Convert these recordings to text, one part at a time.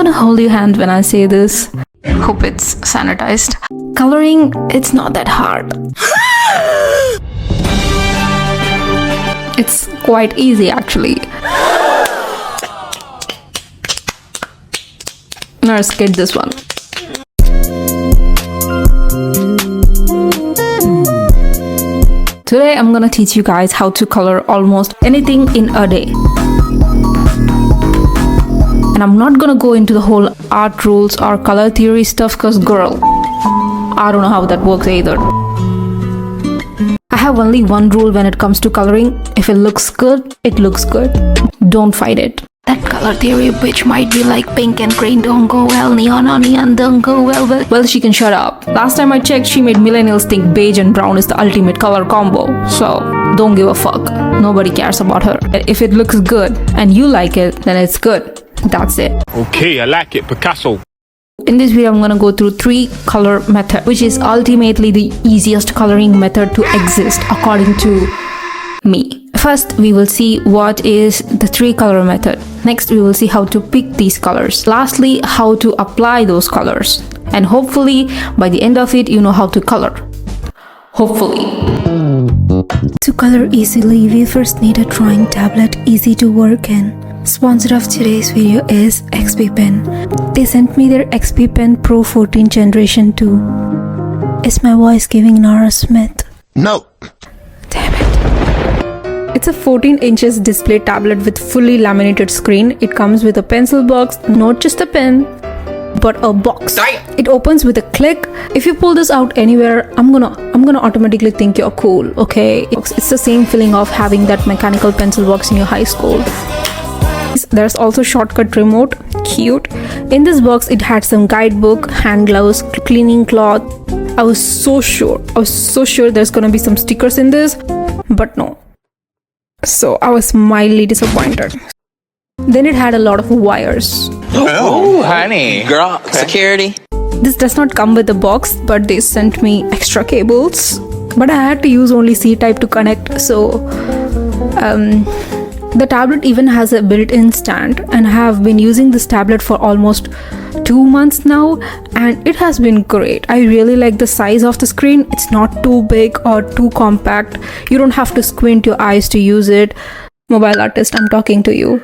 gonna hold your hand when I say this. Hope it's sanitized. Coloring, it's not that hard. It's quite easy actually. Now let's get this one. Today I'm gonna teach you guys how to color almost anything in a day. And I'm not gonna go into the whole art rules or color theory stuff cause girl, I don't know how that works either. I have only one rule when it comes to coloring. If it looks good, it looks good. Don't fight it. That color theory bitch might be like pink and green don't go well, neon on neon don't go well. Well, she can shut up. Last time I checked, she made millennials think beige and brown is the ultimate color combo. So, don't give a fuck. Nobody cares about her. If it looks good and you like it, then it's good. That's it. Okay, I like it. Picasso. In this video, I'm gonna go through 3 color method, which is ultimately the easiest coloring method to exist according to me. First, we will see what is the 3 color method. Next, we will see how to pick these colors. Lastly, how to apply those colors. And hopefully, by the end of it, you know how to color. Hopefully. To color easily, we first need a drawing tablet easy to work in. Sponsor of today's video is XP Pen. They sent me their XP Pen Pro 14 Generation 2. Is my voice giving Nara Smith? No. Damn it. It's a 14 inches display tablet with fully laminated screen. It comes with a pencil box, not just a pen, but a box. It opens with a click. If you pull this out anywhere, I'm gonna automatically think you're cool, okay? It's the same feeling of having that mechanical pencil box in your high school. There's also shortcut remote, cute. In this box it had some guidebook, hand gloves, cleaning cloth. I was so sure there's gonna be some stickers in this, but no. So I was mildly disappointed. Then it had a lot of wires. Oh, honey. Girl, security. This does not come with the box, but they sent me extra cables. But I had to use only C-type to connect, so the tablet even has a built-in stand, and I have been using this tablet for almost 2 months now, and it has been great. I really like the size of the screen. It's not too big or too compact. You don't have to squint your eyes to use it. Mobile artist, I'm talking to you.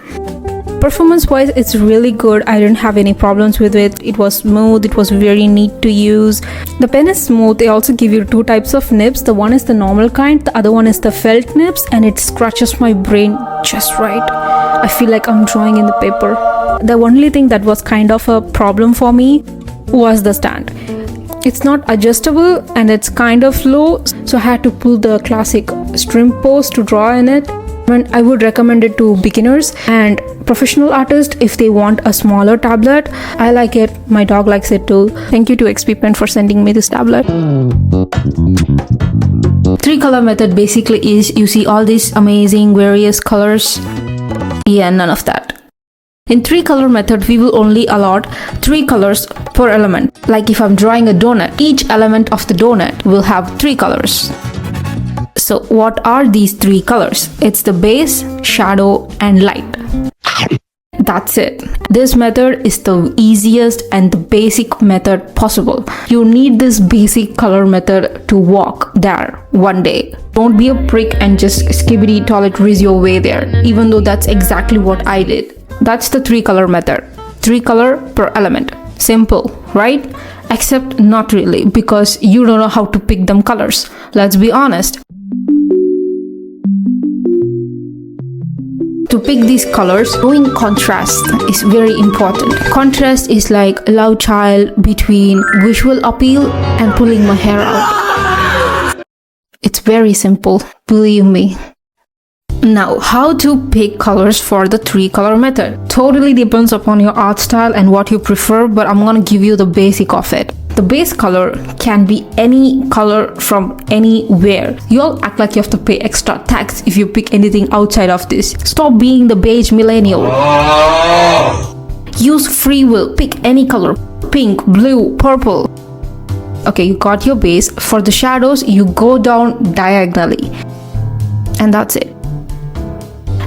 Performance wise, it's really good. I didn't have any problems with it. It was smooth, it was very neat to use. The pen is smooth. They also give you 2 types of nibs. The one is the normal kind, the other one is the felt nibs, and it scratches my brain just right. I feel like I'm drawing in the paper. The only thing that was kind of a problem for me was the stand. It's not adjustable and it's kind of low, so I had to pull the classic shrimp pose to draw in it. And I would recommend it to beginners and professional artists if they want a smaller tablet. I like it. My dog likes it too. Thank you to XP Pen for sending me this tablet. 3 color method basically is you see all these amazing various colors. Yeah, none of that. In 3 color method, we will only allot 3 colors per element. Like if I'm drawing a donut, each element of the donut will have 3 colors. So what are these 3 colors? It's the base, shadow, and light. That's it. This method is the easiest and the basic method possible. You need this basic color method to walk there one day. Don't be a prick and just skibbity toiletries your way there, even though that's exactly what I did. That's the 3 color method. 3 color per element. Simple, right? Except not really, because you don't know how to pick them colors. Let's be honest. To pick these colors, knowing contrast is very important. Contrast is like a love child between visual appeal and pulling my hair out. It's very simple, believe me. Now, how to pick colors for the 3 color method? Totally depends upon your art style and what you prefer, but I'm gonna give you the basic of it. The base color can be any color from anywhere. You all act like you have to pay extra tax if you pick anything outside of this. Stop being the beige millennial. Use free will. Pick any color. Pink, blue, purple. Okay, you got your base. For the shadows, you go down diagonally. And that's it.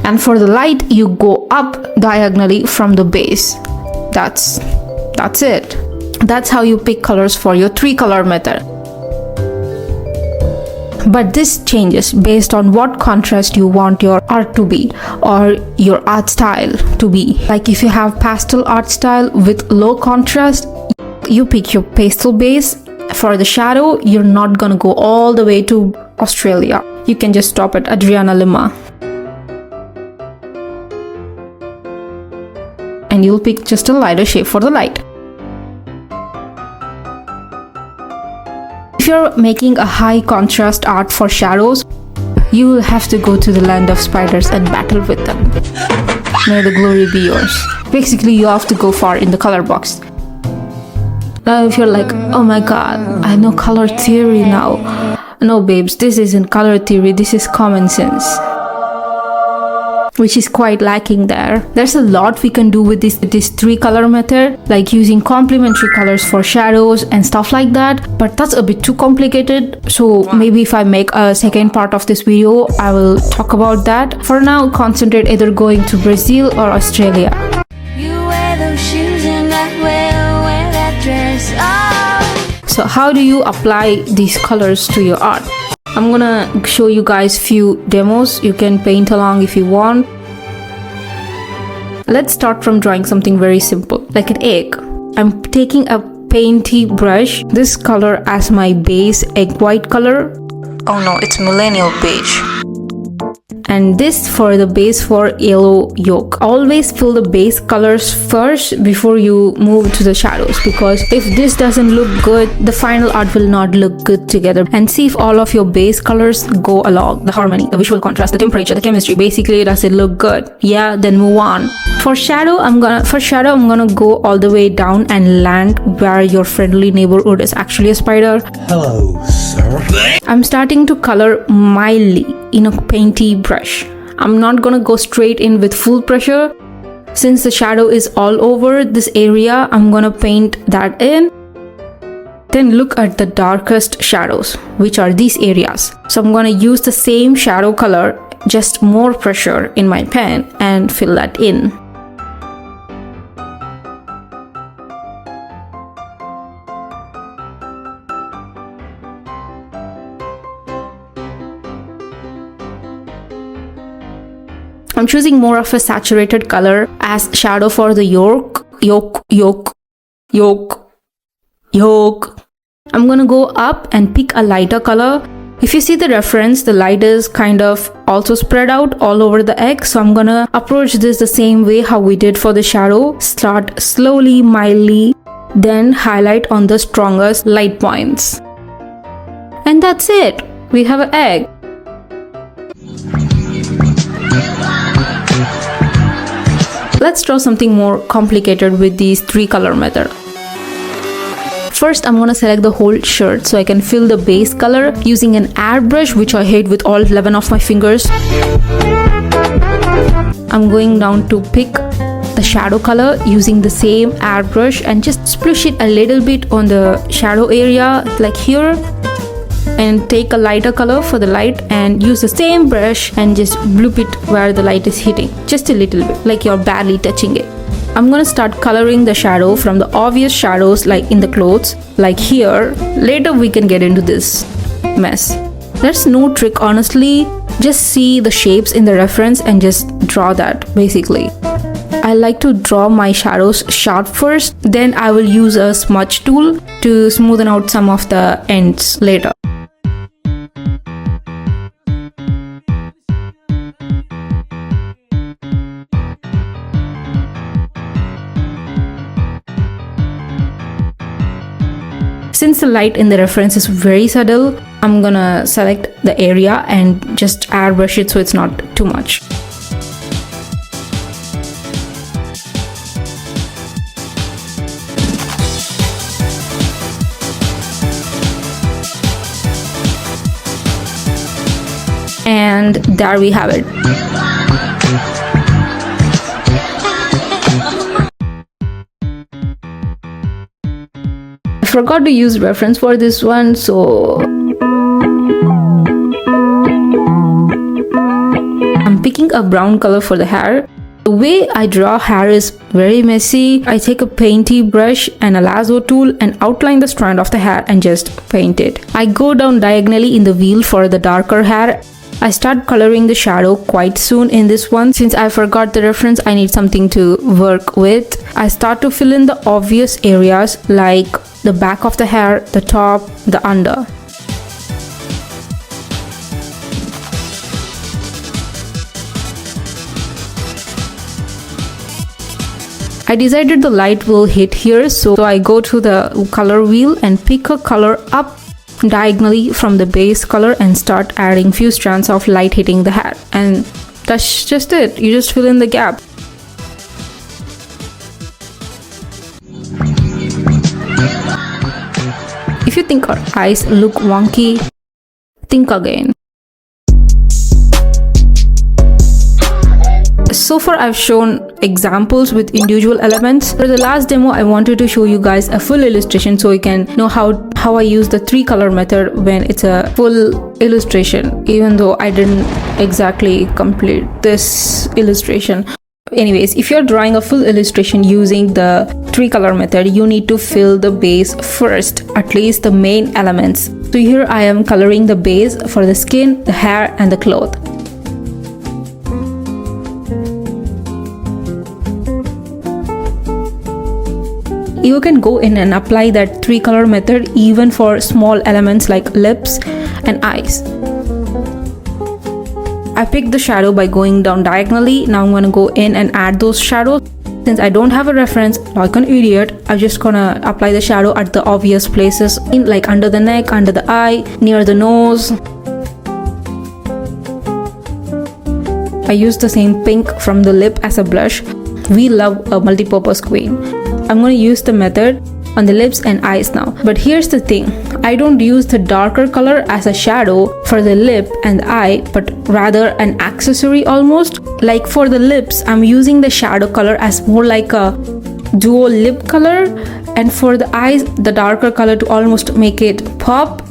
And for the light, you go up diagonally from the base. that's it. That's how you pick colors for your 3-color method. But this changes based on what contrast you want your art to be or your art style to be. Like if you have pastel art style with low contrast, you pick your pastel base. For the shadow, you're not gonna go all the way to Australia. You can just stop at Adriana Lima. And you'll pick just a lighter shade for the light. If you're making a high contrast art for shadows, you will have to go to the land of spiders and battle with them. May the glory be yours. Basically, you have to go far in the color box. Now if you're like, oh my god, I know color theory now. No babes, this isn't color theory, this is common sense. Which is quite lacking there. There's a lot we can do with this 3-color method, like using complementary colors for shadows and stuff like that, but that's a bit too complicated, so maybe if I make a second part of this video, I will talk about that. For now, concentrate either going to Brazil or Australia. You wear those shoes and I will wear that dress. Oh. So how do you apply these colors to your art? I'm gonna show you guys few demos. You can paint along if you want. Let's start from drawing something very simple, like an egg. I'm taking a painty brush, this color as my base, egg white color. Oh no, it's millennial beige. And this for the base for yellow yolk. Always fill the base colors first before you move to the shadows, because if this doesn't look good, the final art will not look good together. And see if all of your base colors go along, the harmony, the visual contrast, the temperature, the chemistry. Basically, does it look good? Yeah, then move on. For shadow, I'm gonna go all the way down and land where your friendly neighborhood is actually a spider. Hello, sir. I'm starting to color mildly in a painty brush. I'm not gonna go straight in with full pressure. Since the shadow is all over this area, I'm gonna paint that in. Then look at the darkest shadows, which are these areas. So I'm gonna use the same shadow color, just more pressure in my pen, and fill that in. I'm choosing more of a saturated color as shadow for the yolk. I'm gonna go up and pick a lighter color. If you see the reference, the light is kind of also spread out all over the egg. So I'm gonna approach this the same way how we did for the shadow. Start slowly, mildly, then highlight on the strongest light points. And that's it. We have an egg. Let's draw something more complicated with these 3-color method. First, I'm gonna select the whole shirt so I can fill the base color using an airbrush, which I hate with all 11 of my fingers. I'm going down to pick the shadow color using the same airbrush and just splish it a little bit on the shadow area, like here. And take a lighter color for the light and use the same brush and just bloop it where the light is hitting, just a little bit, like you're barely touching it. I'm gonna start coloring the shadow from the obvious shadows, like in the clothes, like here. Later we can get into this mess. There's no trick, honestly. Just see the shapes in the reference and just draw that, basically. I like to draw my shadows sharp first, then I will use a smudge tool to smoothen out some of the ends later. Since the light in the reference is very subtle, I'm gonna select the area and just airbrush it so it's not too much. And there we have it. I forgot to use reference for this one, so I'm picking a brown color for the hair. The way I draw hair is very messy. I take a painty brush and a lasso tool and outline the strand of the hair and just paint it. I go down diagonally in the wheel for the darker hair. I start coloring the shadow quite soon in this one. Since I forgot the reference, I need something to work with. I start to fill in the obvious areas like the back of the hair, the top, the under. I decided the light will hit here, so I go to the color wheel and pick a color up diagonally from the base color and start adding few strands of light hitting the hair. And that's just it. You just fill in the gap. If you think our eyes look wonky, think again. So far I've shown examples with individual elements. For the last demo, I wanted to show you guys a full illustration so you can know how I use the 3-color method when it's a full illustration, even though I didn't exactly complete this illustration. Anyways, if you're drawing a full illustration using the 3-color method, you need to fill the base first, at least the main elements. So here I am coloring the base for the skin, the hair and the cloth. You can go in and apply that 3-color method even for small elements like lips and eyes. I picked the shadow by going down diagonally. Now I'm gonna go in and add those shadows. Since I don't have a reference, like an idiot, I'm just gonna apply the shadow at the obvious places, like under the neck, under the eye, near the nose. I used the same pink from the lip as a blush. We love a multi-purpose queen. I'm going to use the method on the lips and eyes now. But here's the thing, I don't use the darker color as a shadow for the lip and the eye, but rather an accessory almost. Like for the lips, I'm using the shadow color as more like a dual lip color, and for the eyes, the darker color to almost make it pop.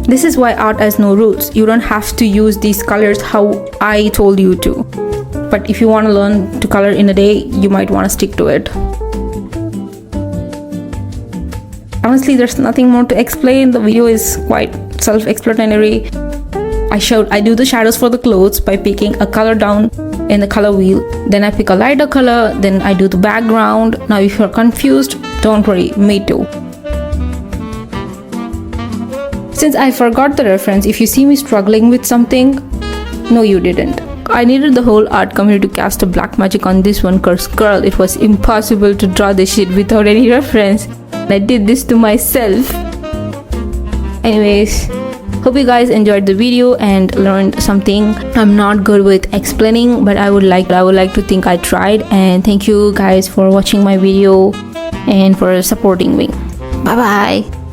This is why art has no rules. You don't have to use these colors how I told you to. But if you want to learn to color in a day, you might want to stick to it. Honestly, there's nothing more to explain. The video is quite self-explanatory. I do the shadows for the clothes by picking a color down in the color wheel. Then I pick a lighter color. Then I do the background. Now if you're confused, don't worry, me too. Since I forgot the reference, if you see me struggling with something, no you didn't. I needed the whole art community to cast a black magic on this one, cause girl, it was impossible to draw this shit without any reference. I did this to myself. Anyways, hope you guys enjoyed the video and learned something. I'm not good with explaining, but I would like to think I tried. And thank you guys for watching my video and for supporting me. Bye bye.